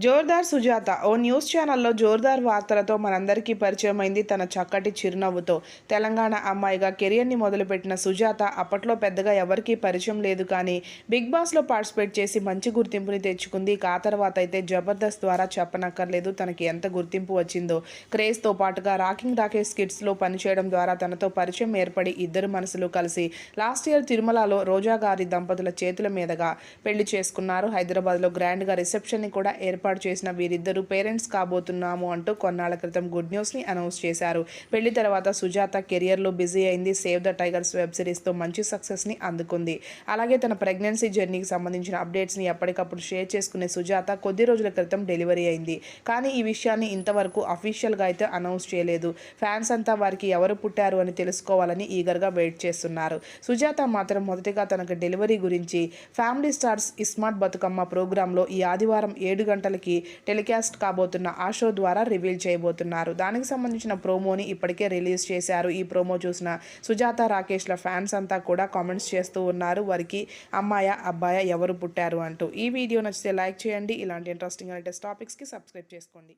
జోర్దార్ సుజాత ఓ news ఛానల్లో జోర్దార్ వార్తలతో మనందరికీ పరిచయమైంది. తన చక్కటి చిరునవ్వుతో తెలంగాణ అమ్మాయిగా కెరియర్ని మొదలుపెట్టిన సుజాత అప్పట్లో పెద్దగా ఎవరికీ పరిచయం లేదు, కానీ బిగ్ బాస్లో పార్టిసిపేట్ చేసి మంచి గుర్తింపుని తెచ్చుకుంది. ఆ తర్వాత అయితే జబర్దస్త్ ద్వారా చెప్పనక్కర్లేదు తనకి ఎంత గుర్తింపు వచ్చిందో. క్రేజ్తో పాటుగా రాకింగ్ రాకేష్ స్కిట్స్లో పనిచేయడం ద్వారా తనతో పరిచయం ఏర్పడి ఇద్దరు మనసులు కలిసి లాస్ట్ ఇయర్ తిరుమలలో రోజా గారి దంపతుల చేతుల మీదుగా పెళ్లి చేసుకున్నారు. హైదరాబాద్లో గ్రాండ్గా రిసెప్షన్ని కూడా ఏర్పాటు చేసిన వీరిద్దరూ పేరెంట్స్ కాబోతున్నాము అంటూ కొన్నాళ్ల క్రితం గుడ్ న్యూస్ని అనౌన్స్ చేశారు. పెళ్లి తర్వాత సుజాత కెరియర్లో బిజీ అయింది. సేవ్ ద టైగర్స్ వెబ్ సిరీస్తో మంచి సక్సెస్ని అందుకుంది. అలాగే తన ప్రెగ్నెన్సీ జర్నీకి సంబంధించిన అప్డేట్స్ని ఎప్పటికప్పుడు షేర్ చేసుకునే సుజాత కొద్ది రోజుల క్రితం డెలివరీ అయింది. కానీ ఈ విషయాన్ని ఇంతవరకు అఫీషియల్గా అయితే అనౌన్స్ చేయలేదు. ఫ్యాన్స్ అంతా వారికి ఎవరు పుట్టారు అని తెలుసుకోవాలని ఈగర్గా వెయిట్ చేస్తున్నారు. సుజాత మాత్రం మొదటిగా తనకు డెలివరీ గురించి ఫ్యామిలీ స్టార్స్ ఇస్మార్ట్ బతుకమ్మ ప్రోగ్రాంలో ఈ ఆదివారం 7 గంటలకి టెలికాస్ట్ కాబోతున్న ఆ షో ద్వారా రివీల్ చేయబోతున్నారు. దానికి సంబంధించిన ప్రోమోని ఇప్పటికే రిలీజ్ చేశారు. ఈ ప్రోమో చూసిన సుజాత రాకేష్ల ఫ్యాన్స్ అంతా కూడా కామెంట్స్ చేస్తూ ఉన్నారు, వారికి అమ్మాయ అబ్బాయ ఎవరు పుట్టారు అంటూ. ఈ వీడియో నచ్చితే లైక్ చేయండి. ఇలాంటి ఇంట్రెస్టింగ్ లేటెస్ట్ టాపిక్స్కి సబ్స్క్రైబ్ చేసుకోండి.